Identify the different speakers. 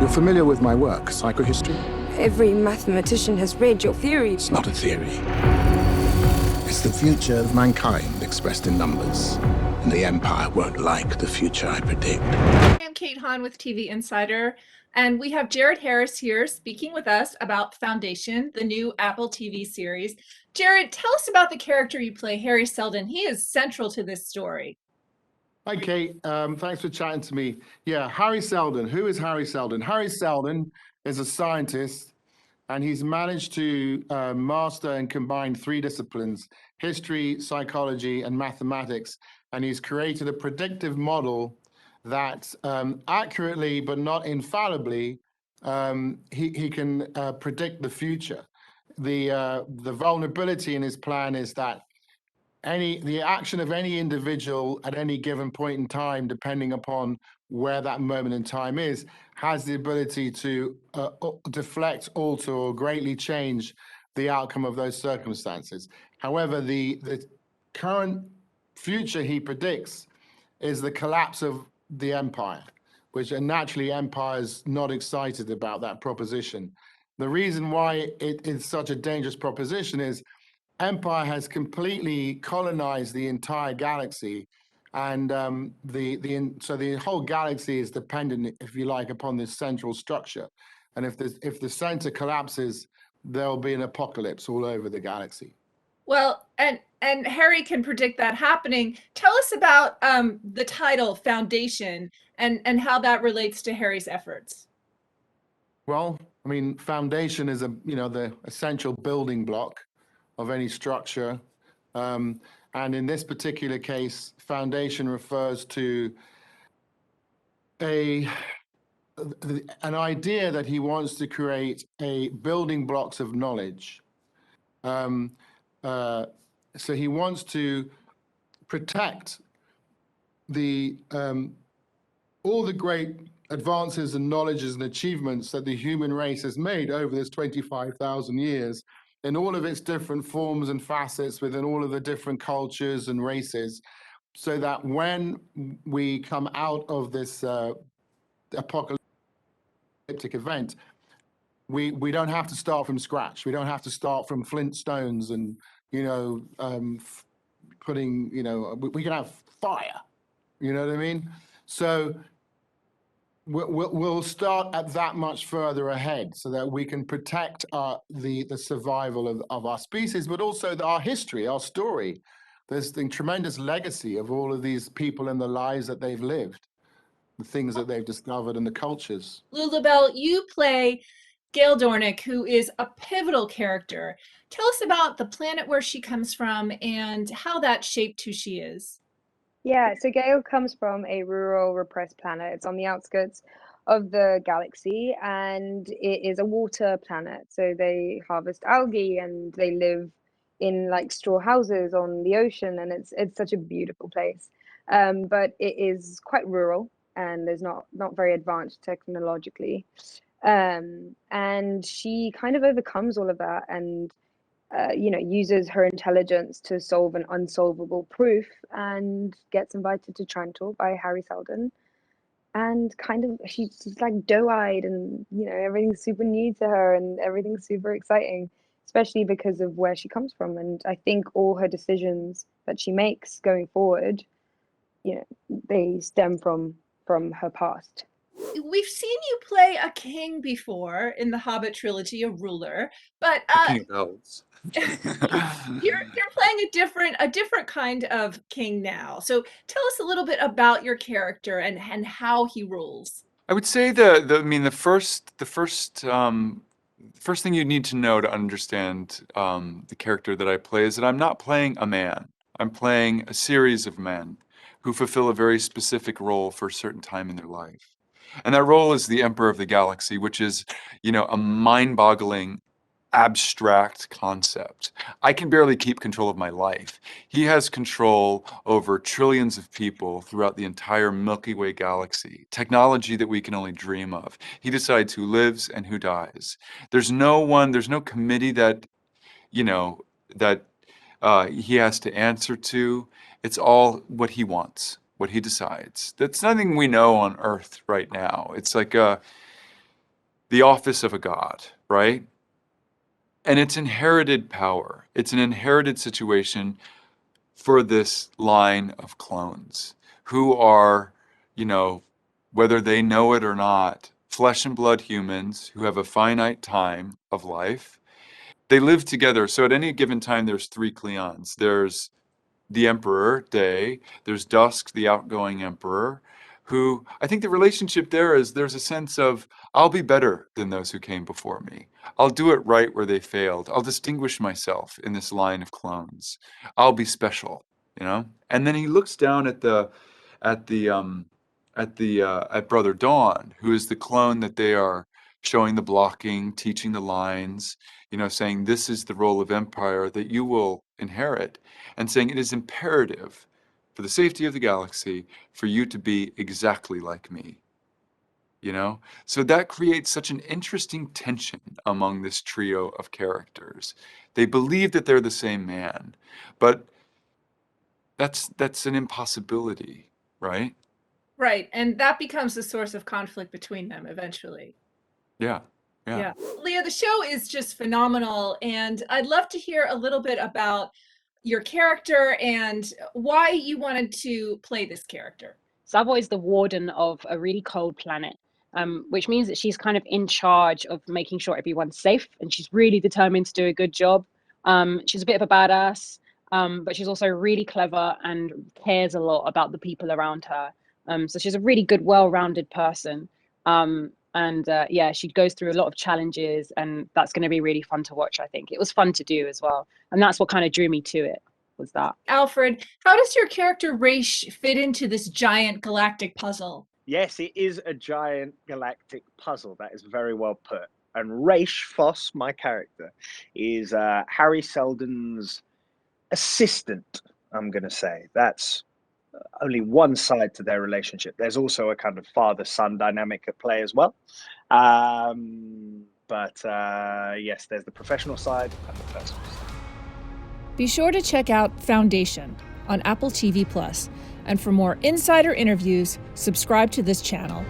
Speaker 1: You're familiar with my work, psychohistory?
Speaker 2: Every mathematician has read your theory.
Speaker 1: It's not a theory. It's the future of mankind expressed in numbers. And the Empire won't like the future I predict.
Speaker 3: I'm Kate Hahn with TV Insider, and we have Jared Harris here speaking with us about Foundation, the new Apple TV series. Jared, tell us about the character you play, Harry Seldon. He is central to this story.
Speaker 4: Hi, Kate. Thanks for chatting to me. Yeah, Harry Seldon. Who is Harry Seldon? Harry Seldon is a scientist, and he's managed to master and combine three disciplines: history, psychology, and mathematics. And he's created a predictive model that accurately, but not infallibly, he can predict the future. The vulnerability in his plan is that the action of any individual at any given point in time, depending upon where that moment in time is, has the ability to deflect, alter, or greatly change the outcome of those circumstances. However, the current future he predicts is the collapse of the empire, which naturally empire's not excited about that proposition. The reason why it is such a dangerous proposition is Empire has completely colonized the entire galaxy, and so the whole galaxy is dependent, if you like, upon this central structure. And if the center collapses, there'll be an apocalypse all over the galaxy.
Speaker 3: Well, and Harry can predict that happening. Tell us about the title Foundation and how that relates to Harry's efforts.
Speaker 4: Well, I mean, foundation is the essential building block of any structure. And in this particular case, foundation refers to an idea that he wants to create a building blocks of knowledge. So he wants to protect all the great advances and knowledges and achievements that the human race has made over this 25,000 years in all of its different forms and facets within all of the different cultures and races, so that when we come out of this apocalyptic event, we don't have to start from scratch. We don't have to start from flintstones and, putting, we can have fire, you know what I mean? So we'll start at that much further ahead so that we can protect the survival of our species, but also our history, our story. There's the tremendous legacy of all of these people and the lives that they've lived, the things that they've discovered and the cultures.
Speaker 3: Lulabelle, you play Gail Dornick, who is a pivotal character. Tell us about the planet where she comes from and how that shaped who she is.
Speaker 5: Yeah, so Gale comes from a rural, repressed planet. It's on the outskirts of the galaxy, and it is a water planet. So they harvest algae and they live in like straw houses on the ocean, and it's such a beautiful place. But it is quite rural, and there's not very advanced technologically. And she kind of overcomes all of that and uses her intelligence to solve an unsolvable proof and gets invited to Trantor by Harry Seldon. And kind of, she's like doe-eyed and, everything's super new to her and everything's super exciting, especially because of where she comes from. And I think all her decisions that she makes going forward, they stem from her past.
Speaker 3: We've seen you play a king before in the Hobbit trilogy, a ruler, but
Speaker 6: King of Elves.
Speaker 3: you're playing a different kind of king now. So tell us a little bit about your character and how he rules.
Speaker 6: I would say the first thing you need to know to understand the character that I play is that I'm not playing a man. I'm playing a series of men who fulfill a very specific role for a certain time in their life. And that role is the Emperor of the Galaxy, which is, a mind-boggling, abstract concept. I can barely keep control of my life. He has control over trillions of people throughout the entire Milky Way galaxy, technology that we can only dream of. He decides who lives and who dies. There's no committee that, he has to answer to. It's all what he wants, what he decides. That's nothing we know on Earth right now. It's like the office of a god, right? And it's inherited power. It's an inherited situation for this line of clones who are, you know, whether they know it or not, flesh and blood humans who have a finite time of life. They live together. So at any given time, there's three Cleons. There's the Emperor, Day. There's Dusk, the outgoing Emperor, who I think the relationship there is there's a sense of, I'll be better than those who came before me. I'll do it right where they failed. I'll distinguish myself in this line of clones. I'll be special, you know? And then he looks down at at the at Brother Dawn, who is the clone that they are showing the blocking, teaching the lines, you know, saying this is the role of empire that you will inherit, and saying it is imperative for the safety of the galaxy for you to be exactly like me. You know? So that creates such an interesting tension among this trio of characters. They believe that they're the same man, but that's an impossibility, right?
Speaker 3: Right. And that becomes a source of conflict between them eventually.
Speaker 6: Yeah. Yeah.
Speaker 3: Yeah. Leah, the show is just phenomenal. And I'd love to hear a little bit about your character and why you wanted to play this character.
Speaker 7: Savo is the warden of a really cold planet, which means that she's kind of in charge of making sure everyone's safe, and she's really determined to do a good job. She's a bit of a badass, but she's also really clever and cares a lot about the people around her. So she's a really good, well-rounded person. Yeah, she goes through a lot of challenges, and that's going to be really fun to watch, I think. It was fun to do as well. And that's what kind of drew me to it, was that.
Speaker 3: Alfred, how does your character Raish fit into this giant galactic puzzle?
Speaker 8: Yes, it is a giant galactic puzzle. That is very well put. And Raish Foss, my character, is Harry Seldon's assistant, I'm going to say. That's only one side to their relationship. There's also a kind of father-son dynamic at play as well. Yes, there's the professional side and the personal side.
Speaker 3: Be sure to check out Foundation on Apple TV+. And for more insider interviews, subscribe to this channel.